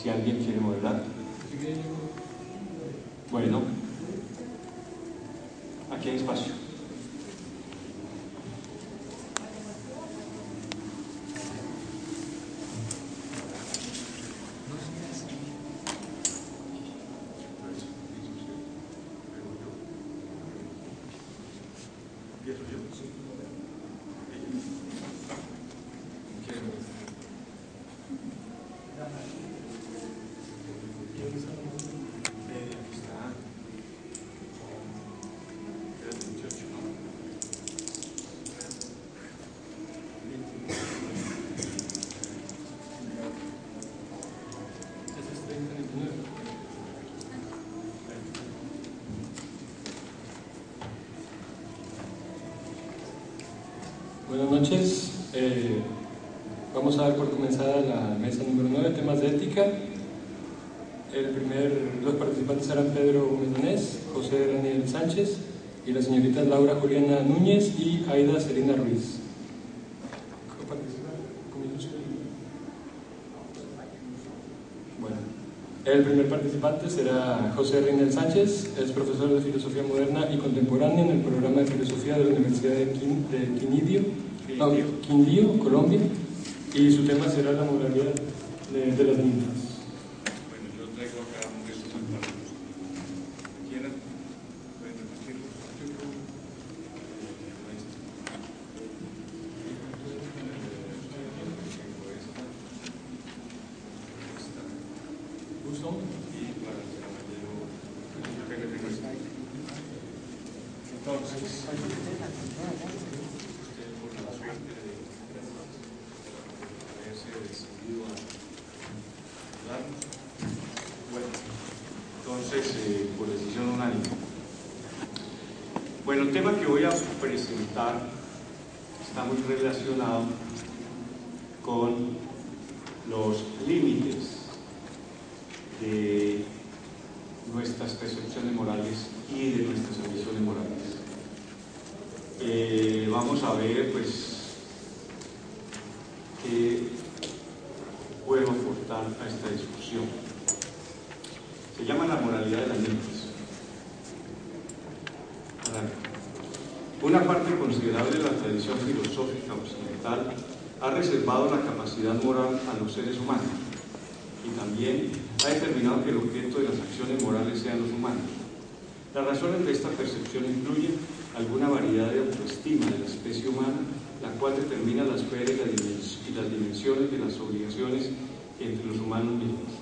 si alguien quiere moderar. Bueno, aquí hay espacio. Buenas noches, vamos a dar por comenzada la mesa número 9, temas de ética. Los participantes serán Pedro Gómez, José Daniel Sánchez y las señoritas Laura Juliana Núñez y Aida Celina Ruiz. Bueno, el primer participante será José Daniel Sánchez, es profesor de Filosofía Moderna y Contemporánea en el programa de Filosofía de la Universidad de Quindío, Colombia, y su tema será la moralidad de las ninfas. Bueno, yo traigo acá un de estos acuerdos. ¿Quieran? ¿Pueden repartirlo? ¿Gusto? Y para el caballero, acá le tengo esta. Entonces, Usted por la suerte de haberse decidido a ayudarnos. Bueno, entonces, por decisión unánime. Bueno, el tema que voy a presentar está muy relacionado con los límites de nuestras percepciones morales y de nuestras ambiciones morales. Vamos a ver, pues, qué puedo aportar a esta discusión. Se llama la moralidad de las ninfas. Una parte considerable de la tradición filosófica occidental ha reservado la capacidad moral a los seres humanos y también ha determinado que el objeto de las acciones morales sean los humanos. Las razones de esta percepción incluyen alguna variedad de autoestima de la especie humana, la cual determina la esfera y las dimensiones de las obligaciones entre los humanos mismos.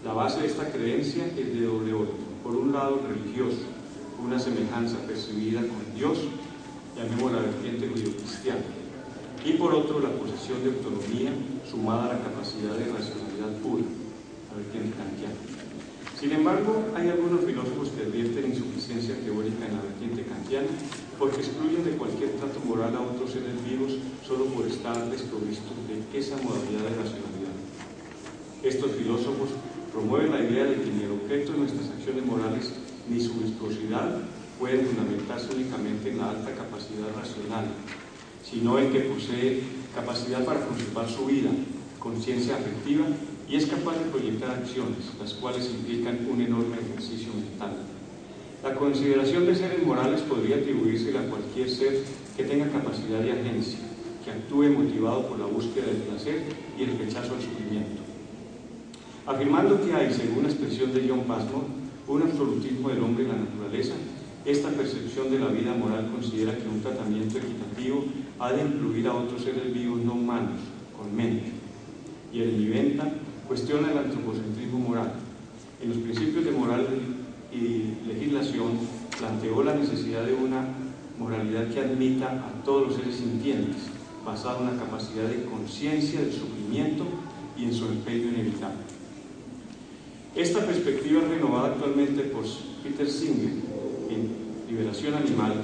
La base de esta creencia es de doble orden. Por un lado, religioso, una semejanza percibida con Dios, llamémosla vertiente judío-cristiana, y por otro, la posesión de autonomía sumada a la capacidad de racionalidad pura, la vertiente kantiana. Sin embargo, hay algunos filósofos que advierten insuficiencia teórica en la vertiente kantiana porque excluyen de cualquier trato moral a otros seres vivos solo por estar desprovistos de esa modalidad de racionalidad. Estos filósofos promueven la idea de que ni el objeto de nuestras acciones morales ni su viscosidad pueden fundamentarse únicamente en la alta capacidad racional, sino en que posee capacidad para conservar su vida, conciencia afectiva y es capaz de proyectar acciones, las cuales implican un enorme ejercicio mental. La consideración de seres morales podría atribuirse a cualquier ser que tenga capacidad de agencia, que actúe motivado por la búsqueda del placer y el rechazo al sufrimiento. Afirmando que hay, según la expresión de John Passmore, un absolutismo del hombre en la naturaleza, esta percepción de la vida moral considera que un tratamiento equitativo ha de incluir a otros seres vivos no humanos, con mente. Y el Niventa cuestiona el antropocentrismo moral. En los principios de moral y legislación planteó la necesidad de una moralidad que admita a todos los seres sintientes, basada en una capacidad de conciencia del sufrimiento y en su empeño inevitable. Esta perspectiva es renovada actualmente por Peter Singer en Liberación Animal,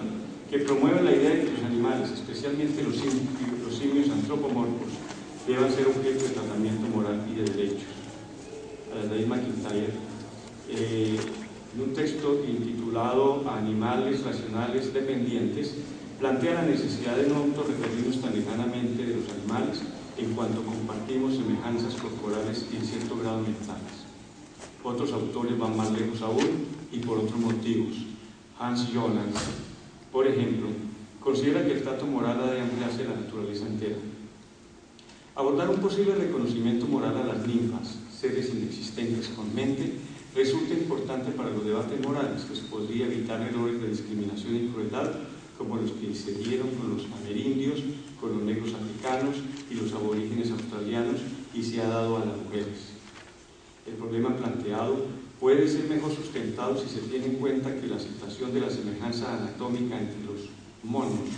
que promueve la idea de que los animales, especialmente los simios antropomorfos, deban ser objeto de tratamiento moral y de derechos. David McIntyre, en un texto intitulado Animales racionales dependientes, plantea la necesidad de no autorreferirnos tan lejanamente de los animales en cuanto compartimos semejanzas corporales y en cierto grado mentales. Otros autores van más lejos aún y por otros motivos. Hans Jonas, por ejemplo, considera que el trato moral ha de ampliarse la naturaleza entera. Abordar un posible reconocimiento moral a las ninfas, seres inexistentes con mente, resulta importante para los debates morales, pues podría evitar errores de discriminación y crueldad como los que se dieron con los amerindios, con los negros africanos y los aborígenes australianos, y se ha dado a las mujeres. El problema planteado puede ser mejor sustentado si se tiene en cuenta que la aceptación de la semejanza anatómica entre los monos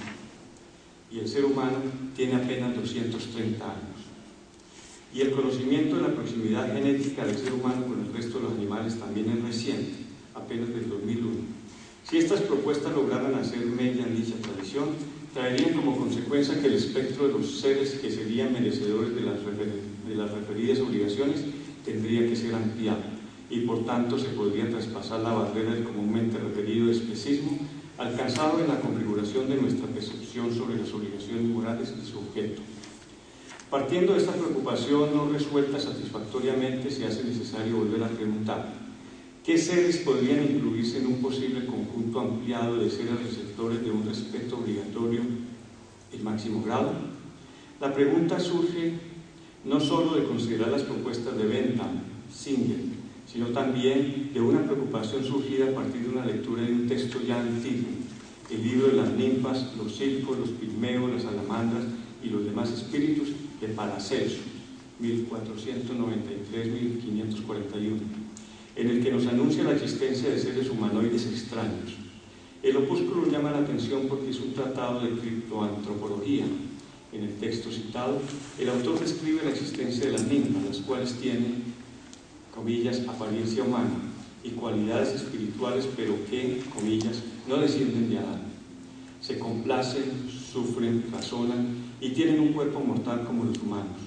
y el ser humano tiene apenas 230 años. Y el conocimiento de la proximidad genética del ser humano con el resto de los animales también es reciente, apenas del 2001. Si estas propuestas lograran hacer mella en dicha tradición, traerían como consecuencia que el espectro de los seres que serían merecedores de las referidas obligaciones tendría que ser ampliado, y por tanto se podría traspasar la barrera del comúnmente referido especismo alcanzado en la configuración de nuestra percepción sobre las obligaciones morales y su objeto. Partiendo de esta preocupación no resuelta satisfactoriamente, se hace necesario volver a preguntar: ¿qué seres podrían incluirse en un posible conjunto ampliado de seres receptores de un respeto obligatorio en máximo grado? La pregunta surge no solo de considerar las propuestas de Bentham, Singer, sino también de una preocupación surgida a partir de una lectura de un texto ya antiguo, el libro de las ninfas, los silfos, los pigmeos, las salamandras y los demás espíritus de Paracelso, 1493-1541, en el que nos anuncia la existencia de seres humanoides extraños. El opúsculo llama la atención porque es un tratado de criptoantropología. En el texto citado, el autor describe la existencia de las ninfas, las cuales tienen, comillas, apariencia humana y cualidades espirituales, pero que, comillas, no descienden de Adán. Se complacen, sufren, razonan y tienen un cuerpo mortal como los humanos.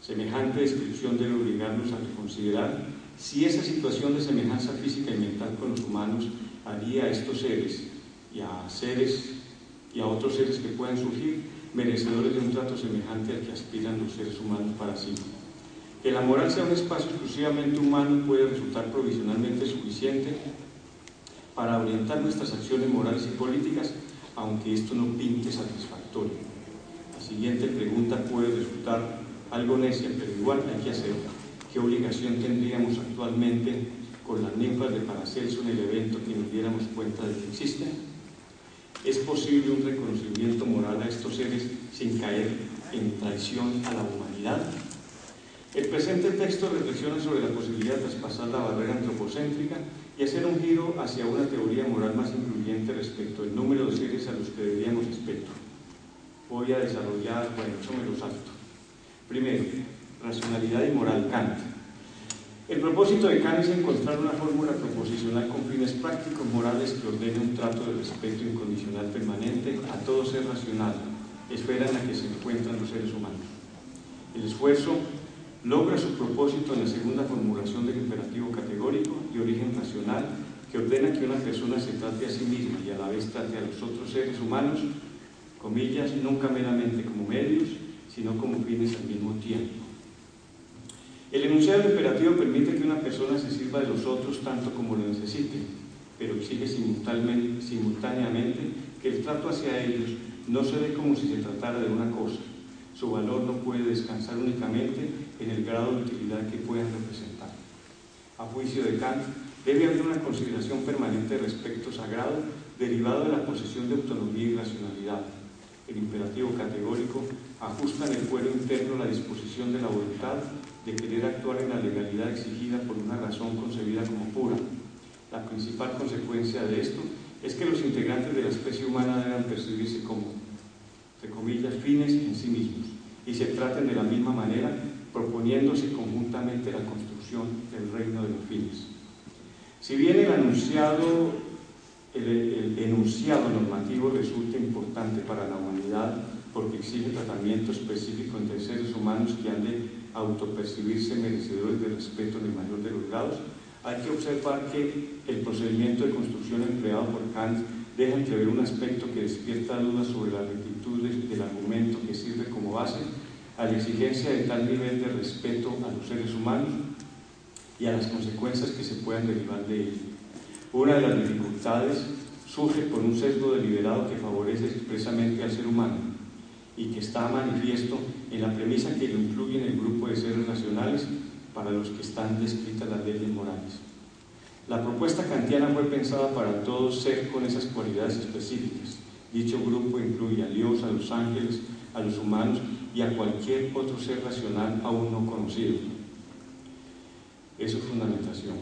Semejante descripción debe obligarnos a reconsiderar si esa situación de semejanza física y mental con los humanos haría a estos seres y a otros seres que puedan surgir merecedores de un trato semejante al que aspiran los seres humanos para sí. Que la moral sea un espacio exclusivamente humano puede resultar provisionalmente suficiente para orientar nuestras acciones morales y políticas, aunque esto no pinte satisfactorio. La siguiente pregunta puede resultar algo necia, pero igual hay que hacerla. ¿Qué obligación tendríamos actualmente con las ninfas de Paracelso en el evento que nos diéramos cuenta de que existen? ¿Es posible un reconocimiento moral a estos seres sin caer en traición a la humanidad? El presente texto reflexiona sobre la posibilidad de traspasar la barrera antropocéntrica y hacer un giro hacia una teoría moral más incluyente respecto al número de seres a los que deberíamos respeto. Voy a desarrollar, eso me lo salto. Primero, racionalidad y moral, Kant. El propósito de Kant es encontrar una fórmula proposicional con fines prácticos morales que ordene un trato de respeto incondicional permanente a todo ser racional, esfera en la que se encuentran los seres humanos. El esfuerzo logra su propósito en la segunda formulación del imperativo categórico de origen racional, que ordena que una persona se trate a sí misma y a la vez trate a los otros seres humanos, comillas, nunca meramente como medios, sino como fines al mismo tiempo. El enunciado del imperativo permite que una persona se sirva de los otros tanto como lo necesite, pero exige simultáneamente que el trato hacia ellos no se dé como si se tratara de una cosa. Su valor no puede descansar únicamente en el grado de utilidad que puedan representar. A juicio de Kant, debe haber una consideración permanente de respecto sagrado derivado de la posesión de autonomía y racionalidad. El imperativo categórico ajusta en el fuero interno la disposición de la voluntad de querer actuar en la legalidad exigida por una razón concebida como pura. La principal consecuencia de esto es que los integrantes de la especie humana deben percibirse como, entre comillas, fines en sí mismos, y se traten de la misma manera, proponiéndose conjuntamente la construcción del reino de los fines. Si bien el enunciado normativo resulta importante para la humanidad porque exige tratamiento específico entre seres humanos que han de autopercibirse merecedores de respeto en el mayor de los grados, hay que observar que el procedimiento de construcción empleado por Kant deja entrever un aspecto que despierta dudas sobre la rectitud del argumento que sirve como base, a la exigencia de tal nivel de respeto a los seres humanos y a las consecuencias que se puedan derivar de ello. Una de las dificultades surge por un sesgo deliberado que favorece expresamente al ser humano y que está manifiesto en la premisa que lo incluye en el grupo de seres racionales para los que están descritas las leyes morales. La propuesta kantiana fue pensada para todo ser con esas cualidades específicas. Dicho grupo incluye a Dios, a los ángeles, a los humanos y a cualquier otro ser racional aún no conocido. Eso es fundamentación.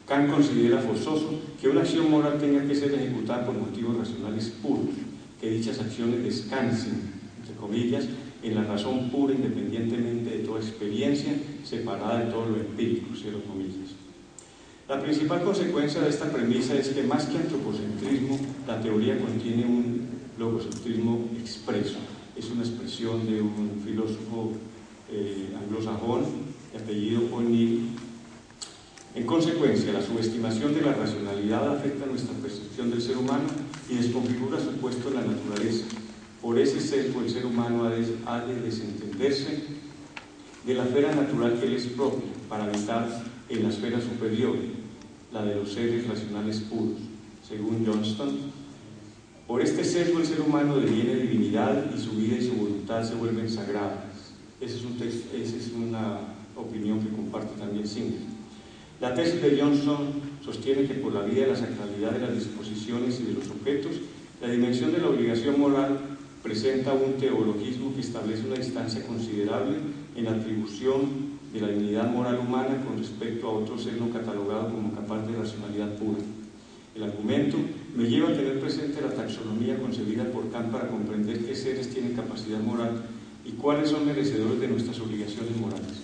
Kant considera forzoso que una acción moral tenga que ser ejecutada por motivos racionales puros, que dichas acciones descansen, entre comillas, en la razón pura independientemente de toda experiencia, separada de todo lo empírico, cierro comillas. La principal consecuencia de esta premisa es que más que antropocentrismo, la teoría contiene un logocentrismo expreso. Es una expresión de un filósofo anglosajón de apellido O'Neill. En consecuencia, la subestimación de la racionalidad afecta nuestra percepción del ser humano y desconfigura su puesto en la naturaleza. Por ese sesgo, el ser humano ha de desentenderse de la esfera natural que le es propia para habitar en la esfera superior, la de los seres racionales puros. Según Johnston, por este sesgo el ser humano deviene divinidad y su vida y su voluntad se vuelven sagradas. Esa es una opinión que comparte también Singer. La tesis de Johnston sostiene que por la vía de la sacralidad de las disposiciones y de los objetos, la dimensión de la obligación moral presenta un teologismo que establece una distancia considerable en la atribución de la dignidad moral humana con respecto a otro ser no catalogado como capaz de racionalidad pura. El argumento me lleva a tener presente la taxonomía concebida por Kant para comprender qué seres tienen capacidad moral y cuáles son merecedores de nuestras obligaciones morales.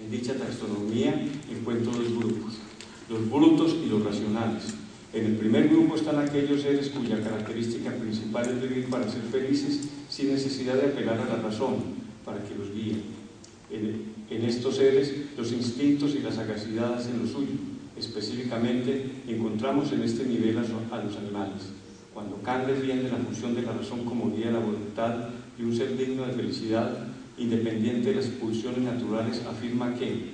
En dicha taxonomía encuentro dos grupos, los brutos y los racionales. En el primer grupo están aquellos seres cuya característica principal es vivir para ser felices sin necesidad de apelar a la razón para que los guíe. En estos seres los instintos y la sagacidad hacen lo suyo. Específicamente encontramos en este nivel a los animales. Cuando Kant defiende la función de la razón como guía de la voluntad y un ser digno de felicidad, independiente de las pulsiones naturales, afirma que,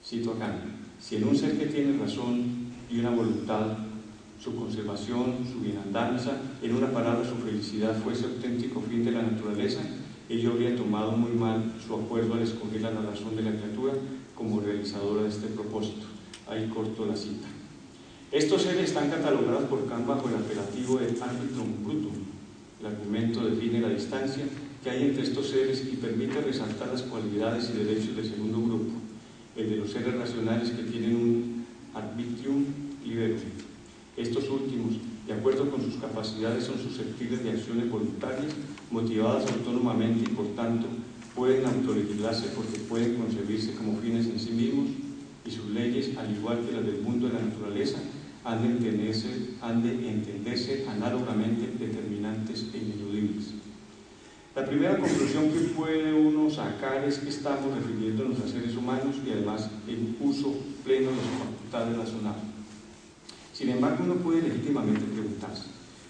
cito a Kant, si en un ser que tiene razón y una voluntad, su conservación, su bienandanza, en una palabra su felicidad fuese auténtico fin de la naturaleza, ello habría tomado muy mal su acuerdo al escoger a la razón de la criatura como realizadora de este propósito. Ahí corto la cita. Estos seres están catalogados por Kant bajo el apelativo de arbitrum brutum. El argumento define la distancia que hay entre estos seres y permite resaltar las cualidades y derechos del segundo grupo, el de los seres racionales que tienen un arbitrium liberum. Estos últimos, de acuerdo con sus capacidades, son susceptibles de acciones voluntarias, motivadas autónomamente y por tanto pueden autolegislarse porque pueden concebirse como fines en sí mismos y sus leyes, al igual que las del mundo de la naturaleza, han de entenderse análogamente determinantes e ineludibles. La primera conclusión que puede uno sacar es que estamos refiriéndonos a seres humanos y además en uso pleno de sus facultades racionales. Sin embargo, uno puede legítimamente preguntarse,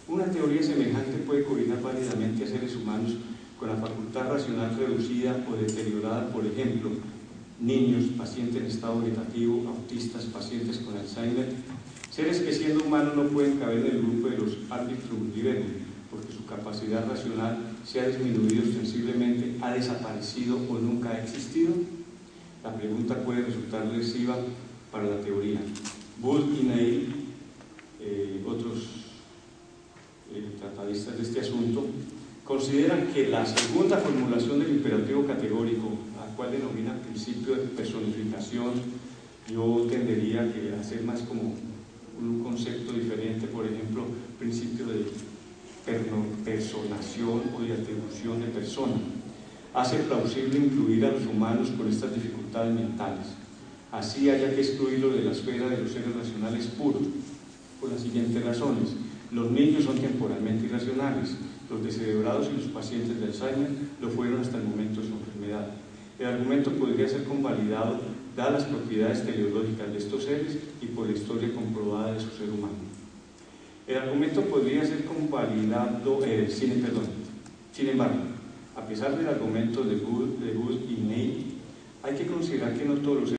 ¿una teoría semejante puede coordinar válidamente a seres humanos con la facultad racional reducida o deteriorada, por ejemplo, niños, pacientes en estado vegetativo, autistas, pacientes con Alzheimer, seres que siendo humanos no pueden caber en el grupo de los arbitrum liberum, porque su capacidad racional se ha disminuido sensiblemente, ha desaparecido o nunca ha existido? La pregunta puede resultar lesiva para la teoría. Bull y Neil, otros tratadistas de este asunto, consideran que la segunda formulación del imperativo categórico, a cual denomina principio de personificación, yo tendería a hacer más como un concepto diferente, por ejemplo, principio de personación o de atribución de persona. Hace plausible incluir a los humanos con estas dificultades mentales. Así haya que excluirlo de la esfera de los seres racionales puros, por las siguientes razones. Los niños son temporalmente irracionales, los descerebrados y los pacientes de Alzheimer lo fueron hasta el momento de su enfermedad. El argumento podría ser convalidado dadas las propiedades teleológicas de estos seres y por la historia comprobada de su ser humano. El argumento podría ser convalidado, sin embargo, A pesar del argumento de Good y Ney, hay que considerar que no todos los